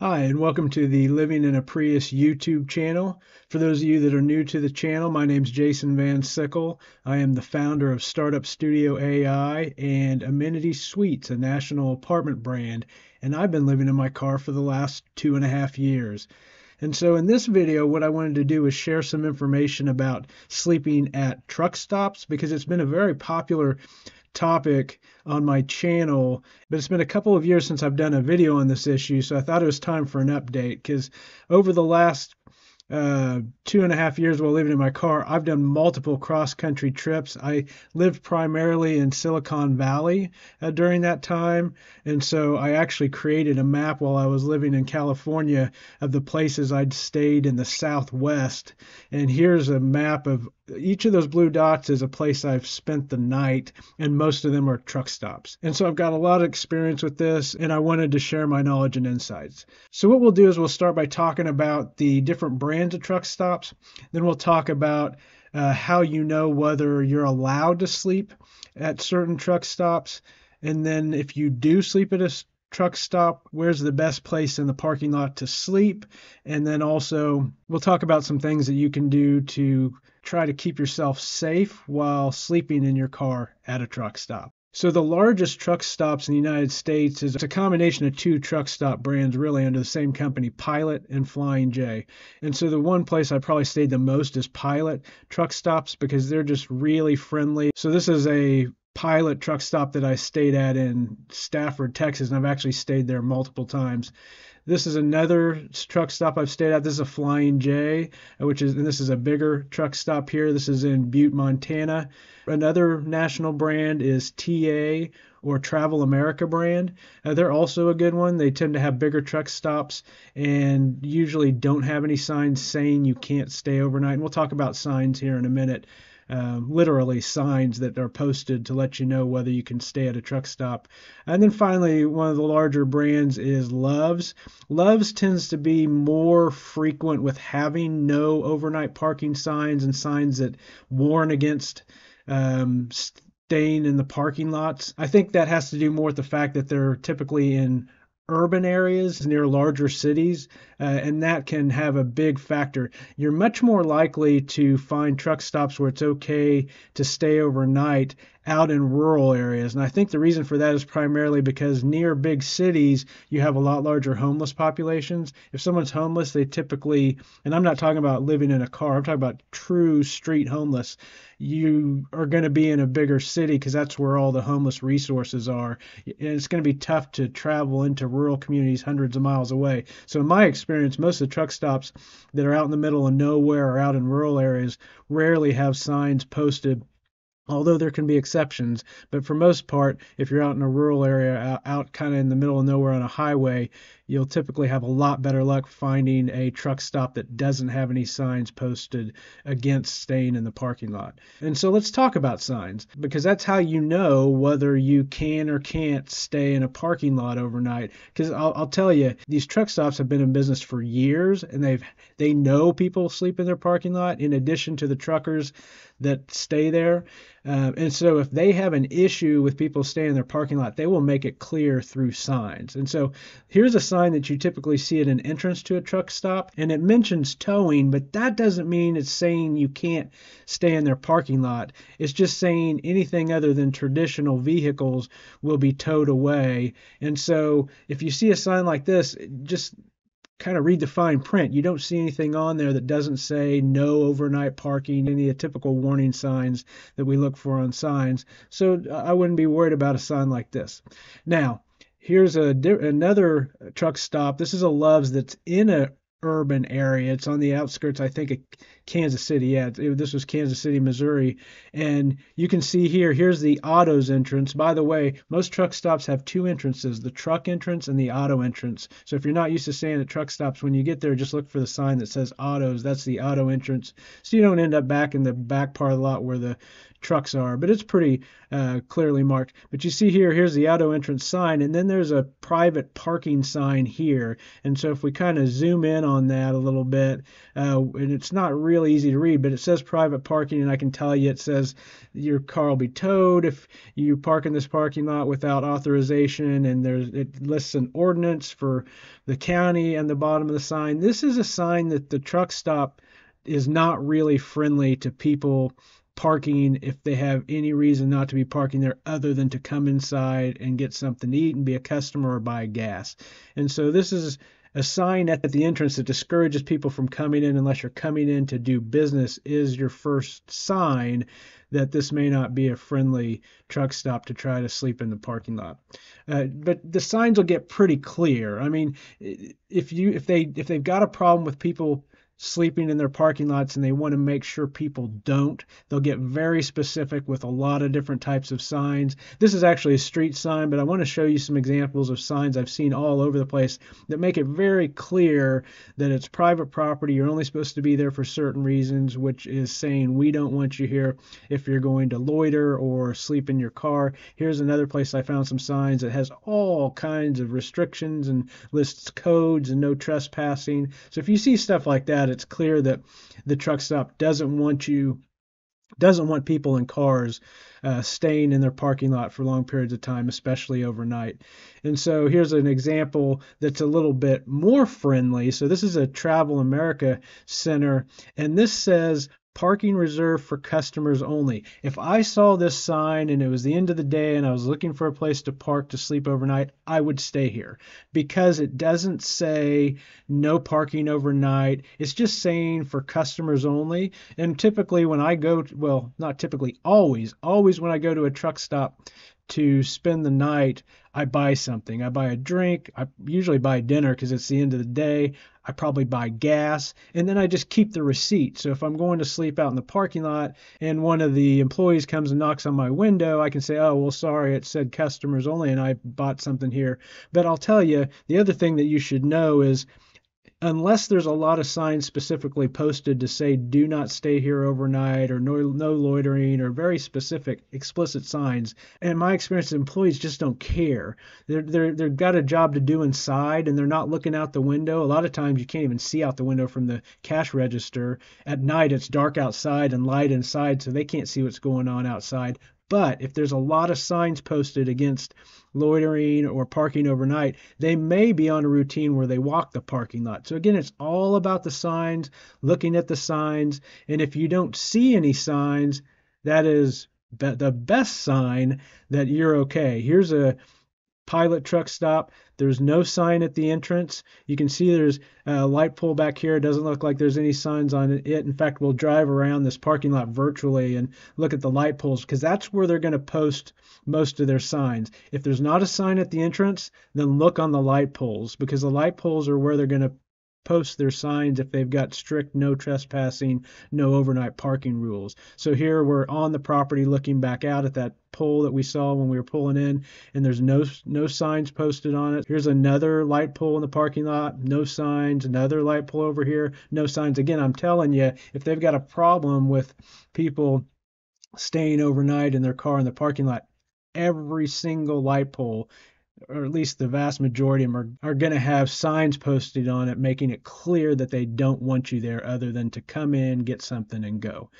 Hi, and welcome to the Living in a Prius YouTube channel. For those of you that are new to the channel, my name is Jason Van Sickle. I am the founder of Startup Studio AI and Amenity Suites, a national apartment brand, and I've been living in my car for the last 2.5 years. And so in this video, what I wanted to do is share some information about sleeping at truck stops because it's been a very popular topic on my channel, but it's been a couple of years since I've done a video on this issue, so I thought it was time for an update because over the last 2.5 years while living in my car, I've done multiple cross-country trips. I lived primarily in Silicon Valley during that time, and so I actually created a map while I was living in California of the places I'd stayed in the Southwest. And here's a map of each of those blue dots is a place I've spent the night, and most of them are truck stops. And so I've got a lot of experience with this, and I wanted to share my knowledge and insights. So what we'll do is we'll start by talking about the different brands of truck stops. Then we'll talk about how you know whether you're allowed to sleep at certain truck stops. And then if you do sleep at a truck stop, where's the best place in the parking lot to sleep? And then also we'll talk about some things that you can do to try to keep yourself safe while sleeping in your car at a truck stop. So the largest truck stops in the United States is a combination of two truck stop brands really under the same company, Pilot and Flying J. And so the one place I probably stayed the most is Pilot truck stops because they're just really friendly. So this is a Pilot truck stop that I stayed at in Stafford, Texas, and I've actually stayed there multiple times. This is another truck stop I've stayed at. This is a Flying J, and this is a bigger truck stop here. This is in Butte, Montana. Another national brand is TA or Travel America brand. They're also a good one. They tend to have bigger truck stops and usually don't have any signs saying you can't stay overnight. And we'll talk about signs here in a minute. Literally signs that are posted to let you know whether you can stay at a truck stop. And then finally, one of the larger brands is Love's. Love's tends to be more frequent with having no overnight parking signs and signs that warn against staying in the parking lots. I think that has to do more with the fact that they're typically in urban areas near larger cities, and that can have a big factor. You're much more likely to find truck stops where it's okay to stay overnight out in rural areas. And I think the reason for that is primarily because near big cities, you have a lot larger homeless populations. If someone's homeless, they typically, and I'm not talking about living in a car, I'm talking about true street homeless. You are going to be in a bigger city because that's where all the homeless resources are. And it's going to be tough to travel into rural communities hundreds of miles away. So in my experience, most of the truck stops that are out in the middle of nowhere or out in rural areas rarely have signs posted, although there can be exceptions. But for most part, if you're out in a rural area, out kind of in the middle of nowhere on a highway, you'll typically have a lot better luck finding a truck stop that doesn't have any signs posted against staying in the parking lot. And so let's talk about signs, because that's how you know whether you can or can't stay in a parking lot overnight. Because I'll tell you, these truck stops have been in business for years, and they know people sleep in their parking lot in addition to the truckers that stay there. And so if they have an issue with people staying in their parking lot, they will make it clear through signs. And so here's a sign that you typically see at an entrance to a truck stop, and it mentions towing, but that doesn't mean it's saying you can't stay in their parking lot. It's just saying anything other than traditional vehicles will be towed away. And so if you see a sign like this, just kind of read the fine print. You don't see anything on there that doesn't say no overnight parking, any of the typical warning signs that we look for on signs. So I wouldn't be worried about a sign like this. Now, here's another truck stop. This is a Love's that's in a urban area. It's on the outskirts, I think, of Kansas City. Yeah, this was Kansas City, Missouri. And you can see here's the autos entrance. By the way, most truck stops have two entrances, the truck entrance and the auto entrance. So if you're not used to staying at truck stops, when you get there, just look for the sign that says autos. That's the auto entrance. So you don't end up back in the back part of the lot where the trucks are, but it's pretty clearly marked. But you see here, here's the auto entrance sign, and then there's a private parking sign here. And so if we kind of zoom in on that a little bit, and it's not really easy to read, but it says private parking, and I can tell you it says your car will be towed if you park in this parking lot without authorization, and it lists an ordinance for the county and the bottom of the sign. This is a sign that the truck stop is not really friendly to people parking if they have any reason not to be parking there other than to come inside and get something to eat and be a customer or buy gas. And so this is a sign at the entrance that discourages people from coming in unless you're coming in to do business is your first sign that this may not be a friendly truck stop to try to sleep in the parking lot. But the signs will get pretty clear. I mean, if they've got a problem with people sleeping in their parking lots and they want to make sure people don't, they'll get very specific with a lot of different types of signs. This is actually a street sign, but I want to show you some examples of signs I've seen all over the place that make it very clear that it's private property. You're only supposed to be there for certain reasons, which is saying we don't want you here if you're going to loiter or sleep in your car. Here's another place I found some signs that has all kinds of restrictions and lists codes and no trespassing. So if you see stuff like that, it's clear that the truck stop doesn't want people in cars staying in their parking lot for long periods of time, especially overnight. And so here's an example that's a little bit more friendly. So this is a Travel America Center, and this says parking reserved for customers only. If I saw this sign and it was the end of the day and I was looking for a place to park to sleep overnight, I would stay here because it doesn't say no parking overnight. It's just saying for customers only. And typically when I go, well, not typically, always when I go to a truck stop to spend the night, I buy something. I buy a drink. I usually buy dinner because it's the end of the day. I probably buy gas, and then I just keep the receipt. So if I'm going to sleep out in the parking lot and one of the employees comes and knocks on my window, I can say, oh, well, sorry, it said customers only, and I bought something here. But I'll tell you, the other thing that you should know is unless there's a lot of signs specifically posted to say do not stay here overnight or no loitering or very specific explicit signs, and in my experience employees just don't care. They've got a job to do inside and they're not looking out the window. A lot of times you can't even see out the window from the cash register. At night it's dark outside and light inside, so they can't see what's going on outside. But if there's a lot of signs posted against loitering or parking overnight, they may be on a routine where they walk the parking lot. So again, it's all about the signs, looking at the signs. And if you don't see any signs, that is the best sign that you're okay. Here's a pilot truck stop. There's no sign at the entrance. You can see there's a light pole back here. It doesn't look like there's any signs on it. In fact, we'll drive around this parking lot virtually and look at the light poles because that's where they're going to post most of their signs. If there's not a sign at the entrance, then look on the light poles because the light poles are where they're going to post their signs if they've got strict no trespassing, no overnight parking rules. So here we're on the property looking back out at that pole that we saw when we were pulling in, and there's no signs posted on it. Here's another light pole in the parking lot, no signs. Another light pole over here, no signs. Again, I'm telling you, if they've got a problem with people staying overnight in their car in the parking lot, every single light pole, or at least the vast majority of them, are going to have signs posted on it making it clear that they don't want you there other than to come in, get something, and go.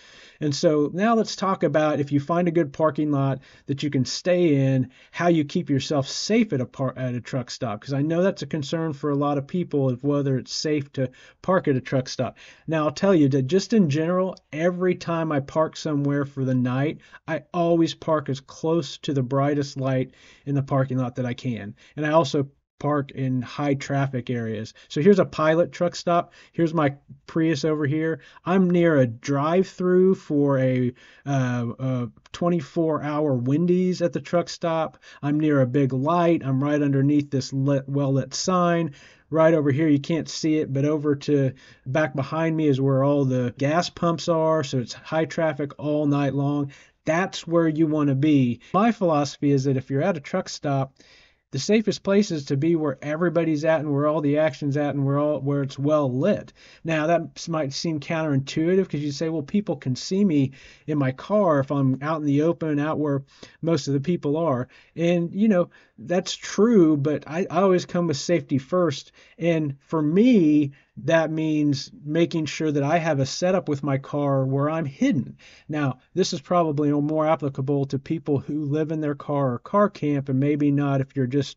And so now let's talk about if you find a good parking lot that you can stay in, how you keep yourself safe at a truck stop, because I know that's a concern for a lot of people of whether it's safe to park at a truck stop. Now I'll tell you that just in general, every time I park somewhere for the night, I always park as close to the brightest light in the parking lot that I can. And I also park in high traffic areas. So here's a pilot truck stop. Here's my Prius over here. I'm near a drive-through for a 24-hour Wendy's at the truck stop. I'm near a big light. I'm right underneath this well-lit sign. Right over here, you can't see it, but over to back behind me is where all the gas pumps are. So it's high traffic all night long. That's where you want to be. My philosophy is that if you're at a truck stop, the safest place is to be where everybody's at and where all the action's at and where it's well lit. Now that might seem counterintuitive because you say, well, people can see me in my car if I'm out in the open, out where most of the people are. And that's true, but I always come with safety first. And for me, that means making sure that I have a setup with my car where I'm hidden. Now, this is probably more applicable to people who live in their car or car camp, and maybe not if you're just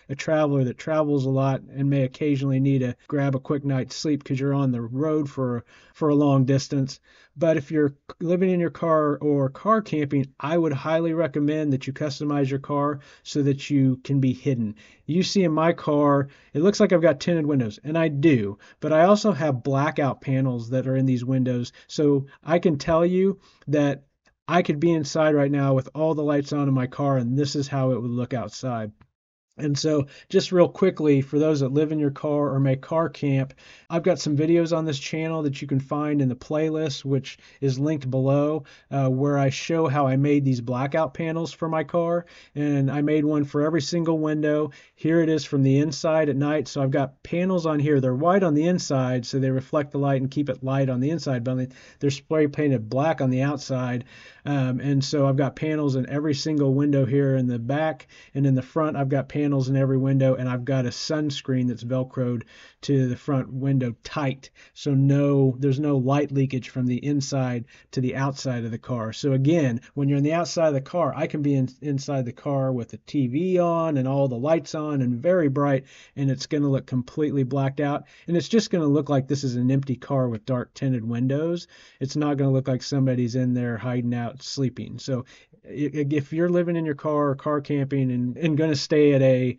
a traveler that travels a lot and may occasionally need to grab a quick night's sleep because you're on the road for a long distance. But if you're living in your car or car camping, I would highly recommend that you customize your car so that you can be hidden. You see in my car, it looks like I've got tinted windows, and I do, but I also have blackout panels that are in these windows. So I can tell you that I could be inside right now with all the lights on in my car, and this is how it would look outside. And so, just real quickly, for those that live in your car or may car camp, I've got some videos on this channel that you can find in the playlist, which is linked below, where I show how I made these blackout panels for my car. And I made one for every single window. Here it is from the inside at night. So I've got panels on here. They're white on the inside, so they reflect the light and keep it light on the inside, but they're spray painted black on the outside. And so I've got panels in every single window here in the back, and in the front I've got panels in every window, and I've got a sunscreen that's velcroed to the front window tight, so there's no light leakage from the inside to the outside of the car. So again, when you're on the outside of the car, I can be inside the car with the TV on and all the lights on and very bright, and it's going to look completely blacked out, and it's just going to look like this is an empty car with dark tinted windows. It's not going to look like somebody's in there hiding out sleeping. So if you're living in your car or car camping and going to stay at a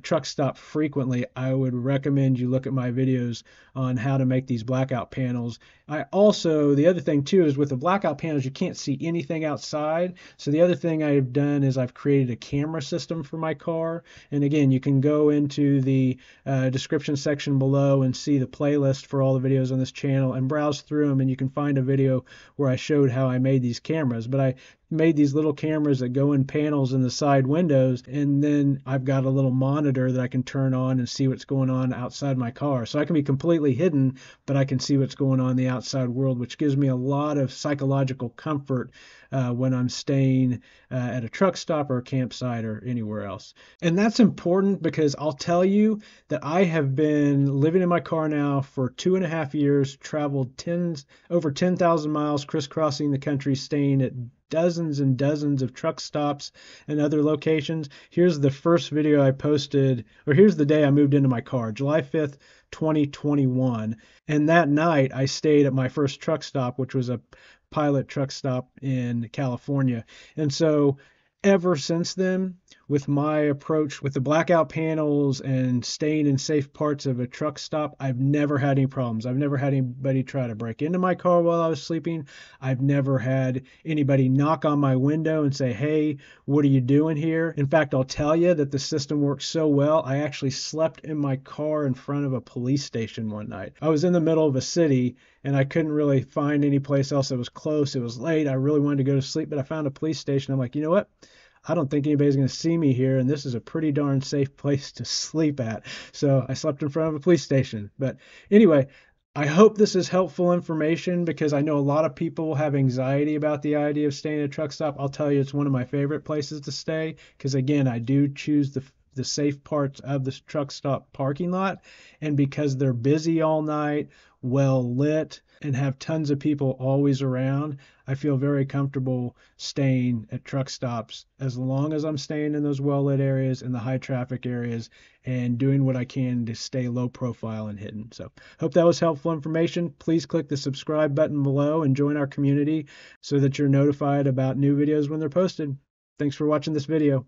truck stop frequently, I would recommend you look at my videos on how to make these blackout panels. The other thing too is with the blackout panels, you can't see anything outside. So the other thing I've done is I've created a camera system for my car. And again, you can go into the description section below and see the playlist for all the videos on this channel and browse through them, and you can find a video where I showed how I made these cameras. But I made these little cameras that go in panels in the side windows, and then I've got a little monitor that I can turn on and see what's going on outside my car. So I can be completely hidden, but I can see what's going on in the outside world, which gives me a lot of psychological comfort when I'm staying at a truck stop or a campsite or anywhere else. And that's important because I'll tell you that I have been living in my car now for 2.5 years, traveled over 10,000 miles crisscrossing the country, staying at dozens and dozens of truck stops and other locations. Here's the first video I posted, or here's the day I moved into my car, July 5th, 2021. And that night I stayed at my first truck stop, which was a pilot truck stop in California. And so ever since then, with my approach with the blackout panels and staying in safe parts of a truck stop, I've never had any problems. I've never had anybody try to break into my car while I was sleeping. I've never had anybody knock on my window and say, hey, what are you doing here? In fact, I'll tell you that the system works so well, I actually slept in my car in front of a police station one night. I was in the middle of a city and I couldn't really find any place else that was close. It was late. I really wanted to go to sleep, but I found a police station. I'm like, you know what? I don't think anybody's going to see me here, and this is a pretty darn safe place to sleep at. So I slept in front of a police station. But anyway, I hope this is helpful information because I know a lot of people have anxiety about the idea of staying at a truck stop. I'll tell you, it's one of my favorite places to stay because, again, I do choose the safe parts of the truck stop parking lot, and because they're busy all night, well lit, and have tons of people always around, I feel very comfortable staying at truck stops as long as I'm staying in those well lit areas and the high traffic areas and doing what I can to stay low profile and hidden. So hope that was helpful information. Please click the subscribe button below and join our community so that you're notified about new videos when they're posted. Thanks for watching this video.